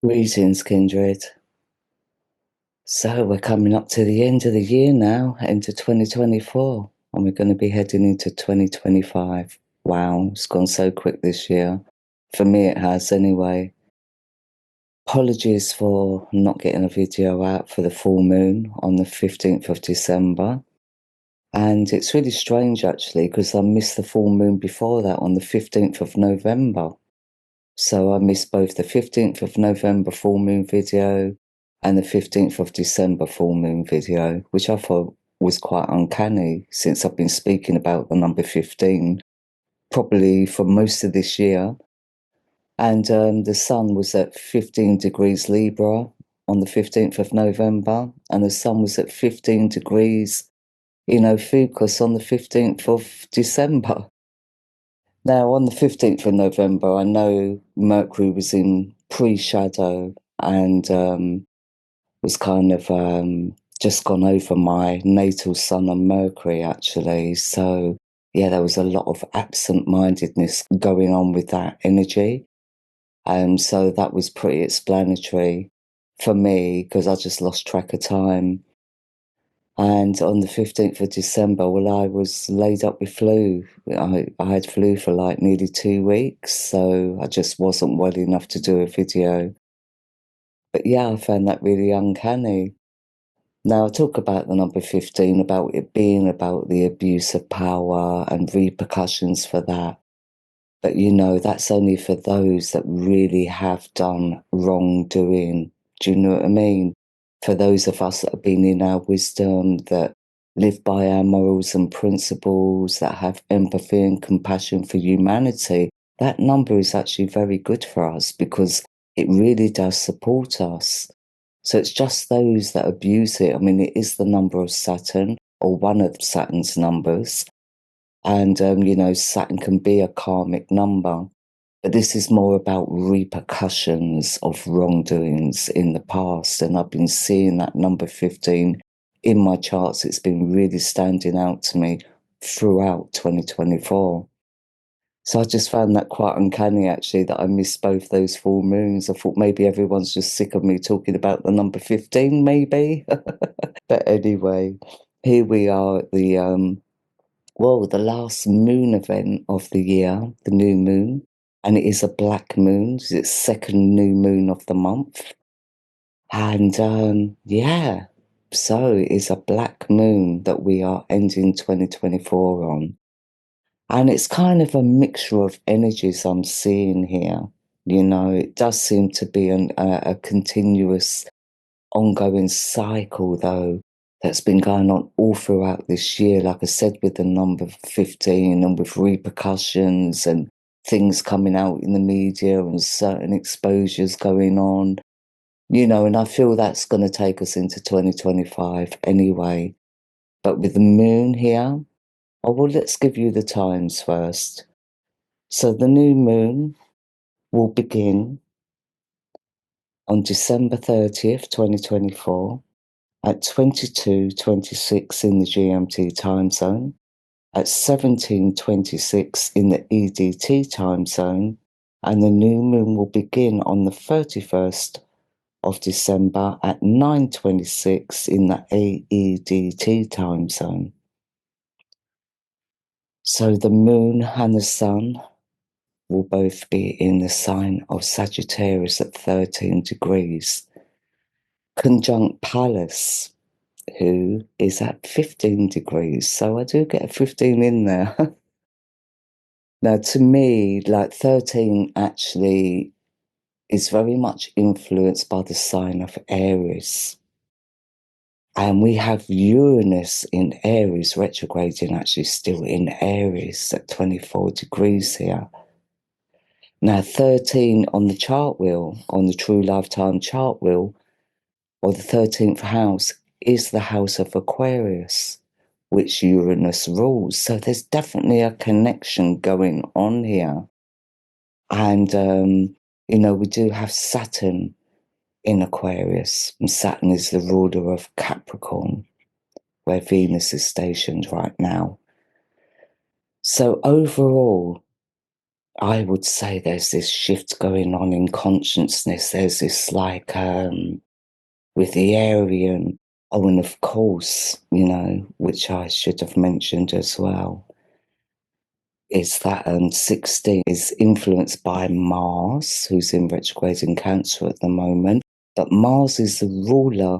Greetings, kindred. So we're coming up to the end of the year now, into 2024, and we're going to be heading into 2025. Wow, it's gone so quick this year. For me, it has anyway. Apologies for not getting a video out for the full moon on the 15th of December. And it's really strange, actually, because I missed the full moon before that on the 15th of November. So I missed both the 15th of November full moon video and the 15th of December full moon video, which I thought was quite uncanny since I've been speaking about the number 15 probably for most of this year. And the sun was at 15 degrees Libra on the 15th of November, and the sun was at 15 degrees in Ophiuchus on the 15th of December. Now, on the 15th of November, I know Mercury was in pre-shadow and was kind of just gone over my natal sun and Mercury, actually. So, yeah, there was a lot of absent-mindedness going on with that energy. So that was pretty explanatory for me because I just lost track of time. And on the 15th of December, well, I was laid up with flu. I had flu for like nearly 2 weeks, so I just wasn't well enough to do a video. But yeah, I found that really uncanny. Now, I talk about the number 15, about it being about the abuse of power and repercussions for that. But you know, that's only for those that really have done wrongdoing. Do you know what I mean? For those of us that have been in our wisdom, that live by our morals and principles, that have empathy and compassion for humanity, that number is actually very good for us because it really does support us. So it's just those that abuse it. I mean, it is the number of Saturn, or one of Saturn's numbers. And, you know, Saturn can be a karmic number. But this is more about repercussions of wrongdoings in the past. And I've been seeing that number 15 in my charts. It's been really standing out to me throughout 2024. So I just found that quite uncanny, actually, that I missed both those full moons. I thought maybe everyone's just sick of me talking about the number 15, maybe. But anyway, here we are at the the last moon event of the year, the new moon, and it is a black moon. It's second new moon of the month. And yeah, so it is a black moon that we are ending 2024 on. And it's kind of a mixture of energies I'm seeing here. You know, it does seem to be a continuous, ongoing cycle, though, that's been going on all throughout this year, like I said, with the number 15 and with repercussions and things coming out in the media and certain exposures going on, you know, and I feel that's going to take us into 2025 anyway. But with the moon here, oh, well, let's give you the times first. So the new moon will begin on December 30th, 2024. At 22:26 in the GMT time zone, at 17:26 in the EDT time zone, and the new moon will begin on the 31st of December at 9:26 in the AEDT time zone. So the moon and the sun will both be in the sign of Sagittarius at 13 degrees, conjunct Pallas, who is at 15 degrees. So I do get a 15 in there. Now, to me, like 13 actually is very much influenced by the sign of Aries. And we have Uranus in Aries, retrograding actually still in Aries at 24 degrees here. Now, 13 on the chart wheel, on the True Lifetime chart wheel, or the 13th house, is the house of Aquarius, which Uranus rules. So there's definitely a connection going on here. And, you know, we do have Saturn in Aquarius, and Saturn is the ruler of Capricorn, where Venus is stationed right now. So overall, I would say there's this shift going on in consciousness. There's this with the Aryan, oh, and of course, which I should have mentioned as well, is that 16 is influenced by Mars, who's in retrograde in Cancer at the moment. But Mars is the ruler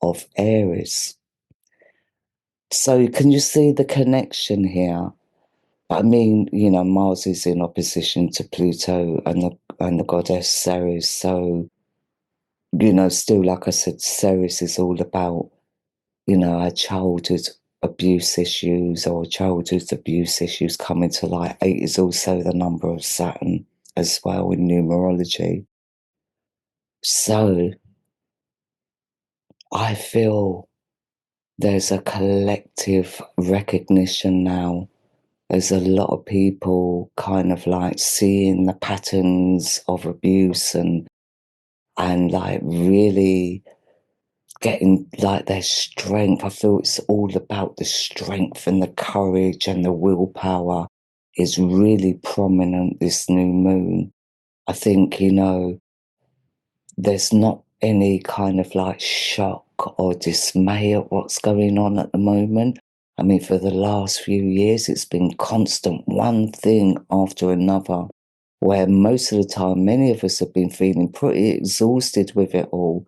of Aries. So can you see the connection here? I mean, Mars is in opposition to Pluto and the goddess Ceres. So, still, like I said, Ceres is all about, our childhood abuse issues or childhood abuse issues coming to light. 8 is also the number of Saturn as well in numerology. So I feel there's a collective recognition now. There's a lot of people kind of like seeing the patterns of abuse and like really getting like their strength. I feel it's all about the strength and the courage and the willpower is really prominent this new moon. I think, there's not any kind of like shock or dismay at what's going on at the moment. I mean, for the last few years, it's been constant, one thing after another, where most of the time, many of us have been feeling pretty exhausted with it all.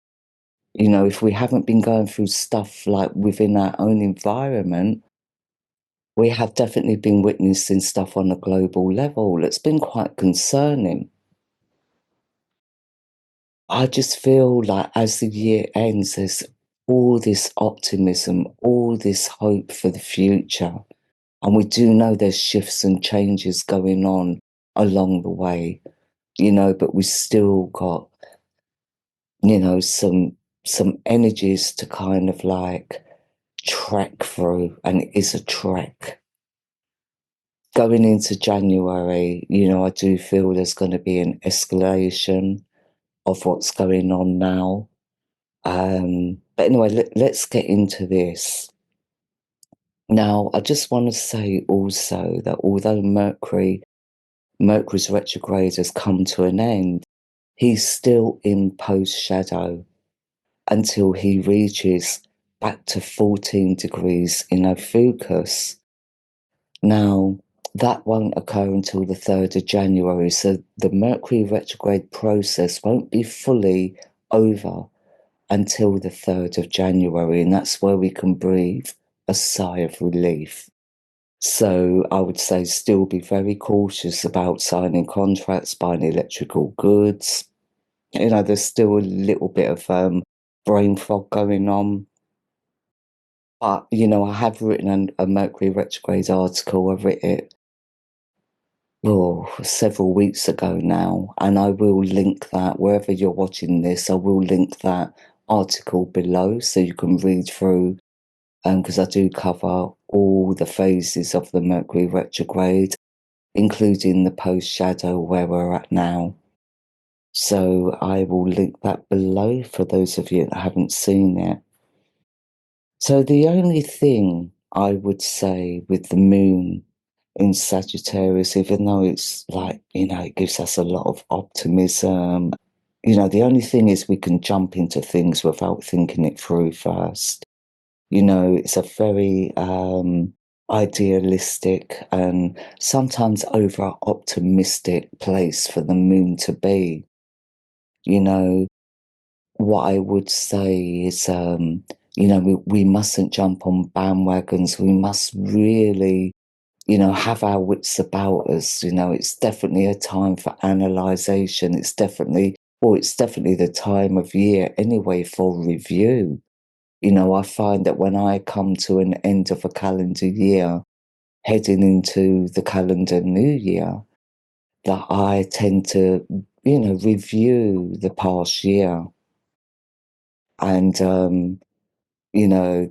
If we haven't been going through stuff like within our own environment, we have definitely been witnessing stuff on a global level. It's been quite concerning. I just feel like as the year ends, there's all this optimism, all this hope for the future. And we do know there's shifts and changes going on along the way, but we still got, some energies to kind of like trek through, and it is a trek. Going into January, I do feel there's going to be an escalation of what's going on now. But anyway, let's get into this. Now, I just want to say also that although Mercury's retrograde has come to an end, he's still in post shadow until he reaches back to 14 degrees in Ophiuchus. Now, that won't occur until the 3rd of January, so the Mercury retrograde process won't be fully over until the 3rd of January, and that's where we can breathe a sigh of relief. So I would say still be very cautious about signing contracts, buying electrical goods. There's still a little bit of brain fog going on. But, I have written a Mercury retrograde article. I wrote it several weeks ago now, and I will link that wherever you're watching this. I will link that article below so you can read through, because I do cover all the phases of the Mercury retrograde, including the post shadow where we're at now. So I will link that below for those of you that haven't seen it. So the only thing I would say with the moon in Sagittarius, even though it's like, it gives us a lot of optimism, the only thing is we can jump into things without thinking it through first. It's a very idealistic and sometimes over optimistic place for the moon to be. What I would say is, we mustn't jump on bandwagons. We must really, have our wits about us. It's definitely a time for analysation. It's definitely the time of year anyway for review. I find that when I come to an end of a calendar year, heading into the calendar new year, that I tend to, review the past year. And,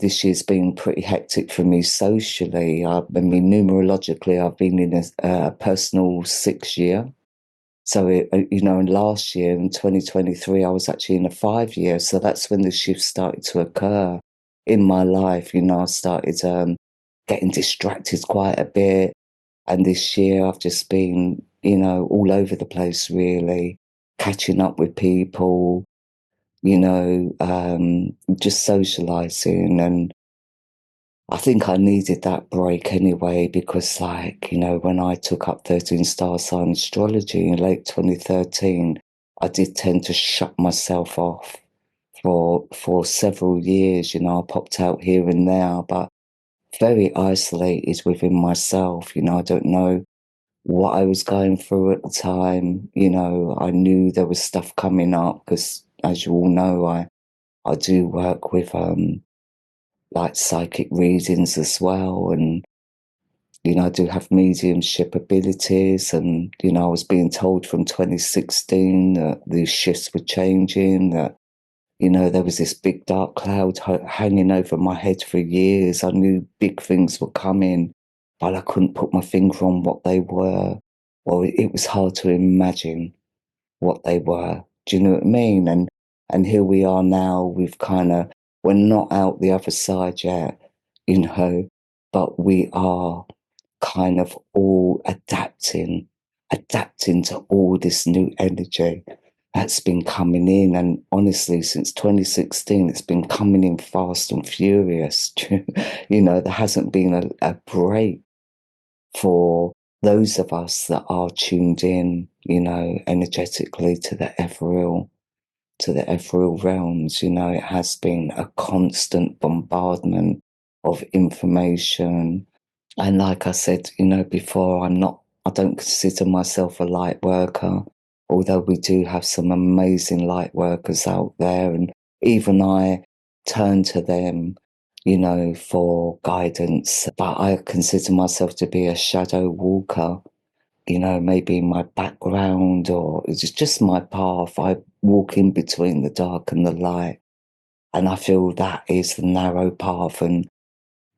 this year's been pretty hectic for me socially. I mean, numerologically, I've been in a personal 6 year. So, and last year in 2023, I was actually in a 5 year. So that's when the shift started to occur in my life. I started getting distracted quite a bit. And this year I've just been, all over the place, really, catching up with people, just socializing. And I think I needed that break anyway, because, when I took up 13 Star Sign Astrology in late 2013, I did tend to shut myself off for several years. I popped out here and there, but very isolated within myself. I don't know what I was going through at the time. I knew there was stuff coming up because, as you all know, I do work with like psychic readings as well, and I do have mediumship abilities. And I was being told from 2016 that the shifts were changing, that there was this big dark cloud hanging over my head for years. I knew big things were coming, but I couldn't put my finger on what they were, or it was hard to imagine what they were. Do you know what I mean? And here we are now. We're not out the other side yet, but we are kind of all adapting to all this new energy that's been coming in. And honestly, since 2016, it's been coming in fast and furious. There hasn't been a break for those of us that are tuned in, energetically to the ethereal realms. It has been a constant bombardment of information. And like I said, before, I don't consider myself a light worker, although we do have some amazing light workers out there. And even I turn to them, for guidance. But I consider myself to be a shadow walker, maybe in my background, or it's just my path. I walk in between the dark and the light. And I feel that is the narrow path. And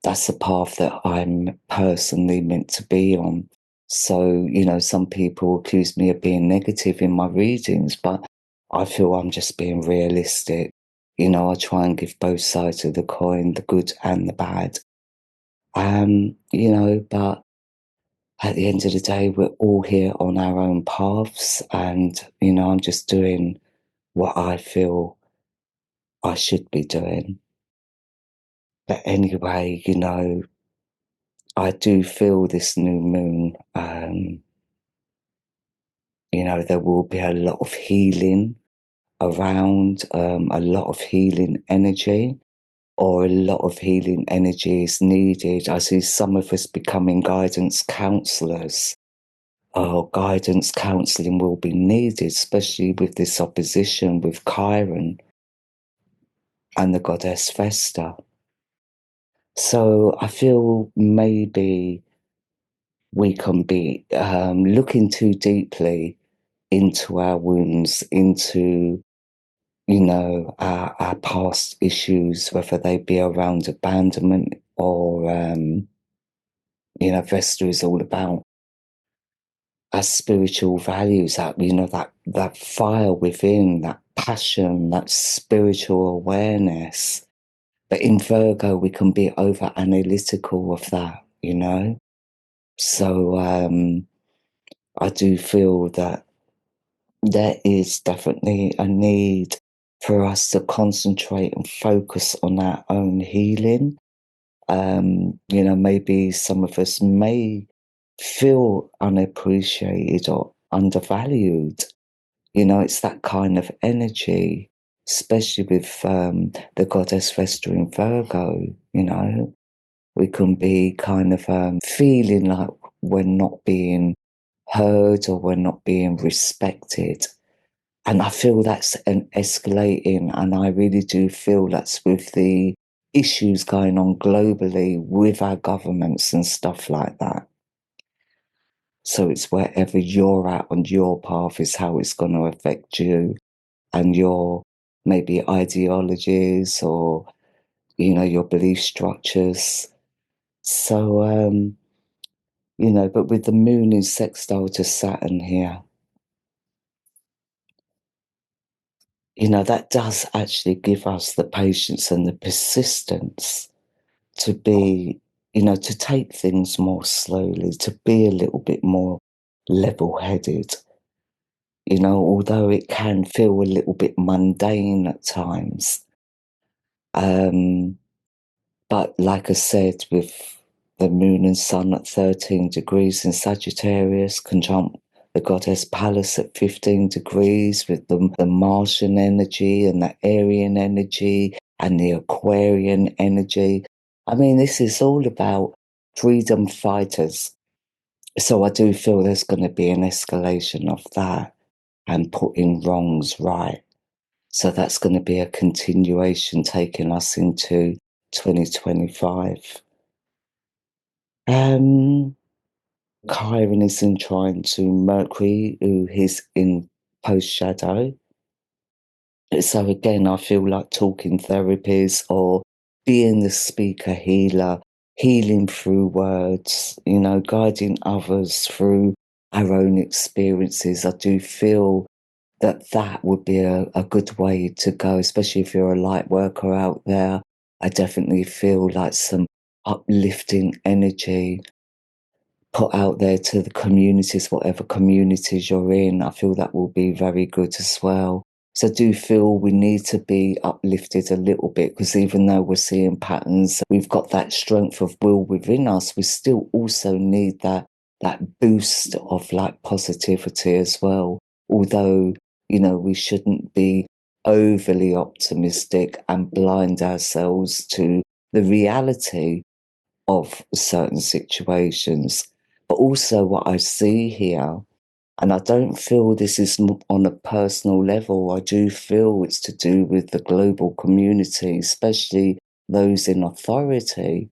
that's the path that I'm personally meant to be on. So, some people accuse me of being negative in my readings, but I feel I'm just being realistic. I try and give both sides of the coin, the good and the bad. But at the end of the day, we're all here on our own paths, and, I'm just doing what I feel I should be doing. But anyway, I do feel this new moon. There will be a lot of healing around, a lot of healing energy, or a lot of healing energy is needed. I see some of us becoming guidance counselors. Guidance counseling will be needed, especially with this opposition with Chiron and the goddess Vesta. So I feel maybe we can be looking too deeply into our wounds, into, our past issues, whether they be around abandonment or, Vesta is all about our spiritual values, that fire within, that passion, that spiritual awareness. But in Virgo, we can be over analytical of that, So I do feel that there is definitely a need for us to concentrate and focus on our own healing. Maybe some of us may feel unappreciated or undervalued. It's that kind of energy, especially with the goddess Vesta in Virgo. We can be kind of feeling like we're not being heard, or we're not being respected. And I feel that's an escalating, and I really do feel that's with the issues going on globally with our governments and stuff like that. So it's wherever you're at on your path is how it's going to affect you and your maybe ideologies, or, your belief structures. So, but with the moon in sextile to Saturn here, that does actually give us the patience and the persistence to be, to take things more slowly, to be a little bit more level-headed. You know, although it can feel a little bit mundane at times. But like I said, with the moon and sun at 13 degrees in Sagittarius, conjunct the goddess Pallas at 15 degrees, with the Martian energy and the Aryan energy and the Aquarian energy. I mean, this is all about freedom fighters. So I do feel there's going to be an escalation of that and putting wrongs right. So that's going to be a continuation taking us into 2025. Chiron is in trine to Mercury, who is in post shadow. So again, I feel like talking therapies or being the speaker healer, healing through words, you know, guiding others through our own experiences. I do feel that would be a good way to go, especially if you're a light worker out there. I definitely feel like some uplifting energy put out there to the communities, whatever communities you're in. I feel that will be very good as well. So I do feel we need to be uplifted a little bit, because even though we're seeing patterns, we've got that strength of will within us, we still also need that boost of like positivity as well. Although, you know, we shouldn't be overly optimistic and blind ourselves to the reality of certain situations. But also what I see here, and I don't feel this is on a personal level, I do feel it's to do with the global community, especially those in authority,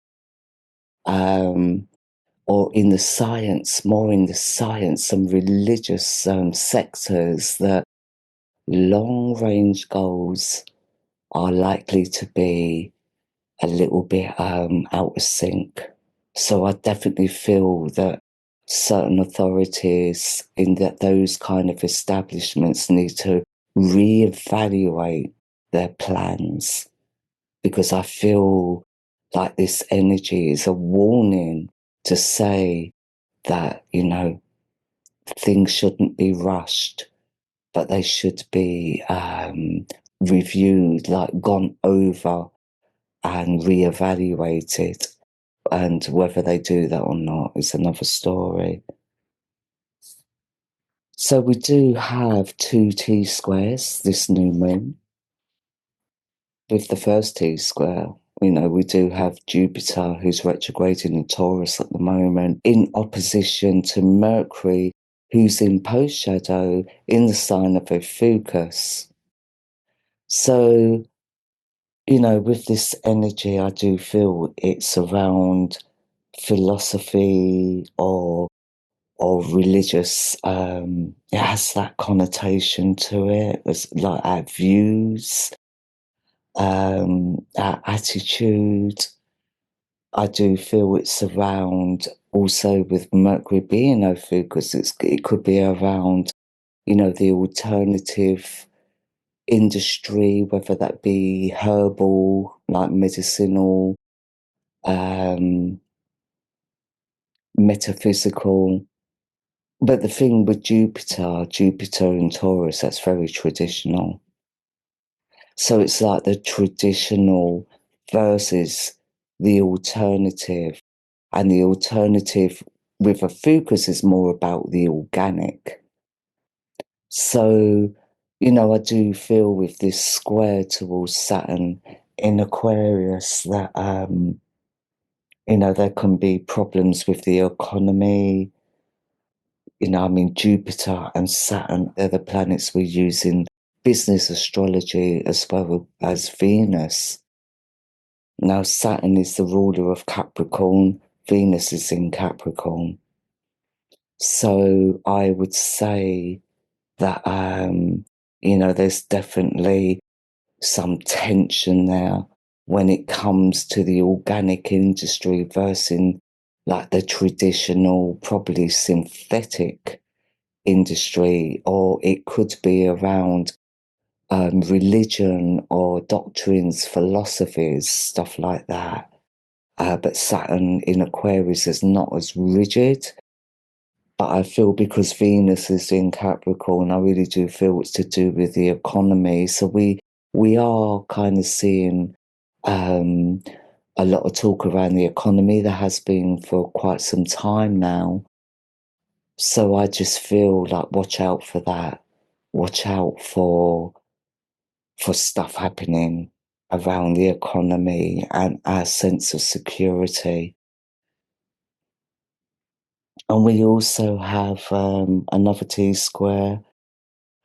or in the science, more in the science and religious sectors, that long-range goals are likely to be a little bit out of sync. So I definitely feel that certain authorities in those kind of establishments need to reevaluate their plans, because I feel like this energy is a warning to say that, you know, things shouldn't be rushed, but they should be reviewed, like gone over and reevaluated. And whether they do that or not is another story. So we do have two T-squares this new moon. With the first T-square, you know, we do have Jupiter, who's retrograding in Taurus at the moment, in opposition to Mercury, who's in post-shadow in the sign of Ophiuchus. So, you know, with this energy, I do feel it's around philosophy or religious. It has that connotation to it. It's like our views, our attitude. I do feel it's around also with Mercury being Ophiuchus. It could be around, you know, the alternative industry, whether that be herbal, like medicinal, metaphysical. But the thing with Jupiter in Taurus, that's very traditional. So it's like the traditional versus the alternative. And the alternative with a focus is more about the organic. So, you know, I do feel with this square towards Saturn in Aquarius that, you know, there can be problems with the economy. You know, I mean, Jupiter and Saturn, they're the planets we use in business astrology as well as Venus. Now, Saturn is the ruler of Capricorn, Venus is in Capricorn. So I would say that, you know, there's definitely some tension there when it comes to the organic industry versus like the traditional, probably synthetic industry, or it could be around religion or doctrines, philosophies, stuff like that. But Saturn in Aquarius is not as rigid. But I feel because Venus is in Capricorn, I really do feel it's to do with the economy. So we are kind of seeing a lot of talk around the economy. There has been for quite some time now. So I just feel like watch out for that. Watch out for stuff happening around the economy and our sense of security. And we also have another T-square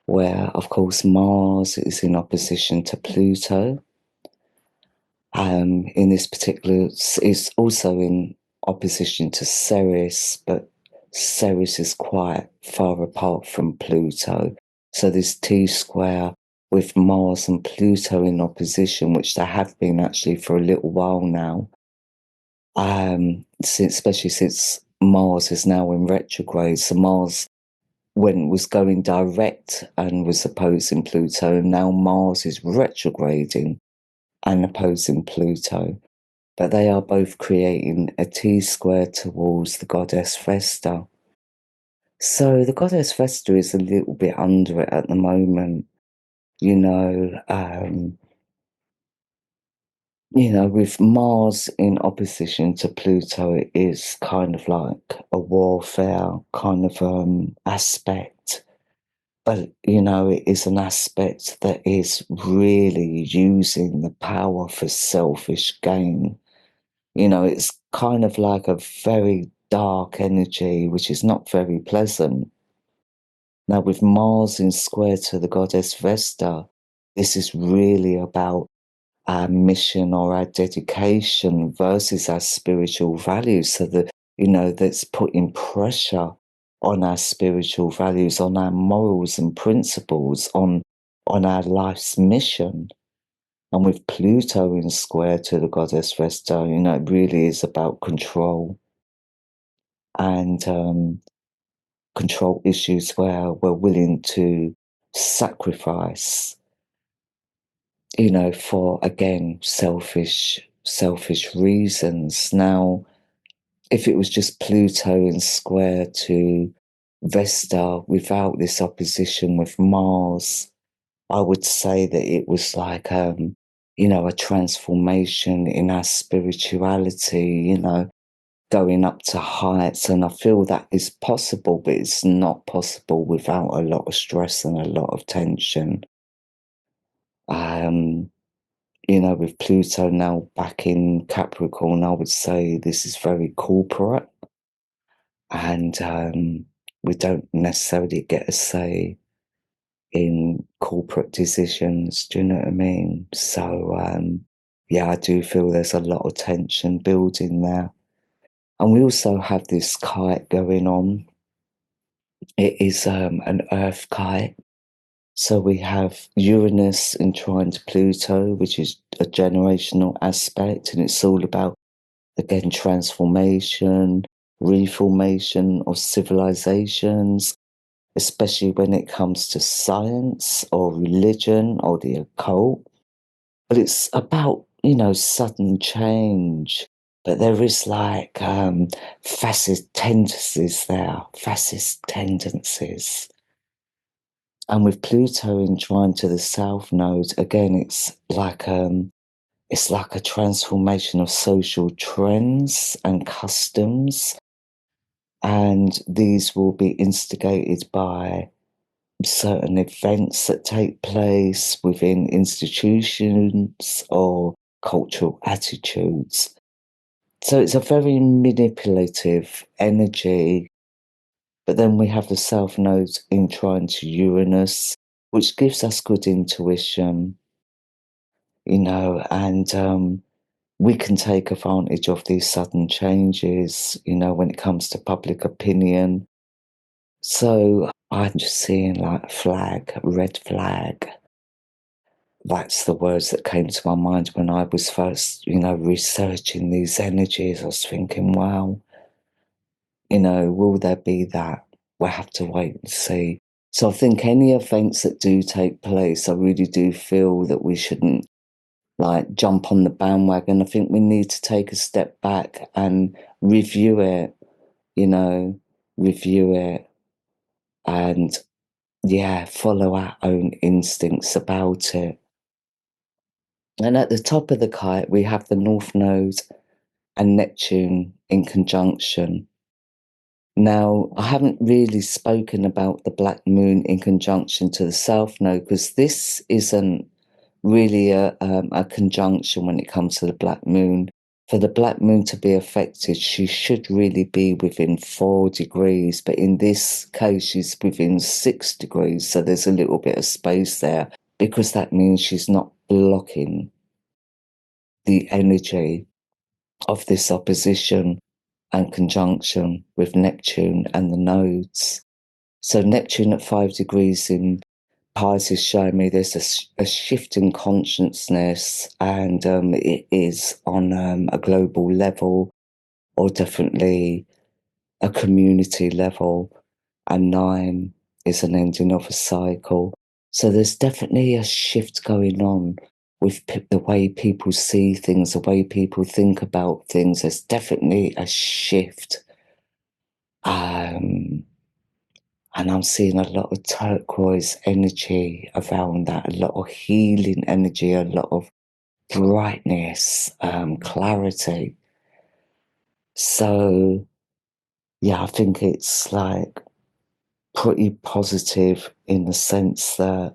where, of course, Mars is in opposition to Pluto. In this particular, it's also in opposition to Ceres, but Ceres is quite far apart from Pluto. So this T-square with Mars and Pluto in opposition, which they have been actually for a little while now, especially since Mars is now in retrograde. So Mars was going direct and was opposing Pluto, and now Mars is retrograding and opposing Pluto. But they are both creating a T-square towards the goddess Vesta. So the goddess Vesta is a little bit under it at the moment, with Mars in opposition to Pluto, it is kind of like a warfare kind of aspect. But, it is an aspect that is really using the power for selfish gain. It's kind of like a very dark energy, which is not very pleasant. Now, with Mars in square to the goddess Vesta, this is really about our mission or our dedication versus our spiritual values. So that, that's putting pressure on our spiritual values, on our morals and principles, on our life's mission. And with Pluto in square to the goddess Vesta, it really is about control and control issues where we're willing to sacrifice, for, again, selfish reasons. Now, if it was just Pluto in square to Vesta without this opposition with Mars, I would say that it was like, a transformation in our spirituality, going up to heights. And I feel that is possible, but it's not possible without a lot of stress and a lot of tension. With Pluto now back in Capricorn, I would say this is very corporate, and we don't necessarily get a say in corporate decisions. Do you know what I mean? So, yeah, I do feel there's a lot of tension building there. And we also have this kite going on. It is an Earth kite. So we have Uranus in trine to Pluto, which is a generational aspect, and it's all about, again, transformation, reformation of civilizations, especially when it comes to science or religion or the occult. But it's about, sudden change. But there is like fascist tendencies there, fascist tendencies. And with Pluto in trine to the South Node, again, it's like a transformation of social trends and customs, and these will be instigated by certain events that take place within institutions or cultural attitudes. So it's a very manipulative energy. But then we have the South Node in trine to Uranus, which gives us good intuition, and we can take advantage of these sudden changes, when it comes to public opinion. So I'm just seeing like red flag. That's the words that came to my mind when I was first, researching these energies. I was thinking, wow, will there be that? We'll have to wait and see. So I think any events that do take place, I really do feel that we shouldn't like jump on the bandwagon. I think we need to take a step back and review it, review it, and follow our own instincts about it. And at the top of the kite, we have the North Node and Neptune in conjunction. Now, I haven't really spoken about the Black Moon in conjunction to the South Node, because this isn't really a conjunction when it comes to the Black Moon. For the Black Moon to be affected, she should really be within 4 degrees, but in this case, she's within 6 degrees, so there's a little bit of space there, because that means she's not blocking the energy of this opposition and conjunction with Neptune and the nodes. So Neptune at 5 degrees in Pisces is showing me there's a shift in consciousness, and it is on a global level, or definitely a community level, and 9 is an ending of a cycle. So there's definitely a shift going on with the way people see things, the way people think about things. There's definitely a shift. And I'm seeing a lot of turquoise energy around that, a lot of healing energy, a lot of brightness, clarity. So, I think it's like pretty positive in the sense that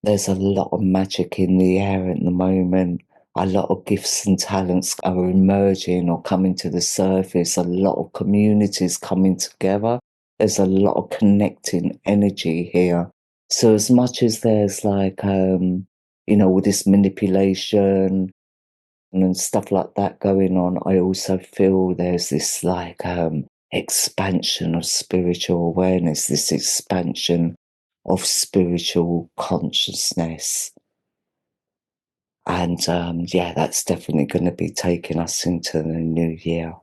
there's a lot of magic in the air at the moment. A lot of gifts and talents are emerging or coming to the surface. A lot of communities coming together. There's a lot of connecting energy here. So as much as there's like, all this manipulation and stuff like that going on, I also feel there's this like expansion of spiritual awareness, this expansion of spiritual consciousness. And that's definitely going to be taking us into the new year.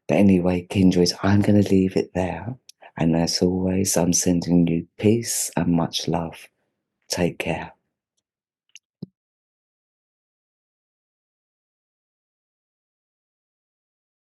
But anyway, kindred, I'm going to leave it there. And as always, I'm sending you peace and much love. Take care.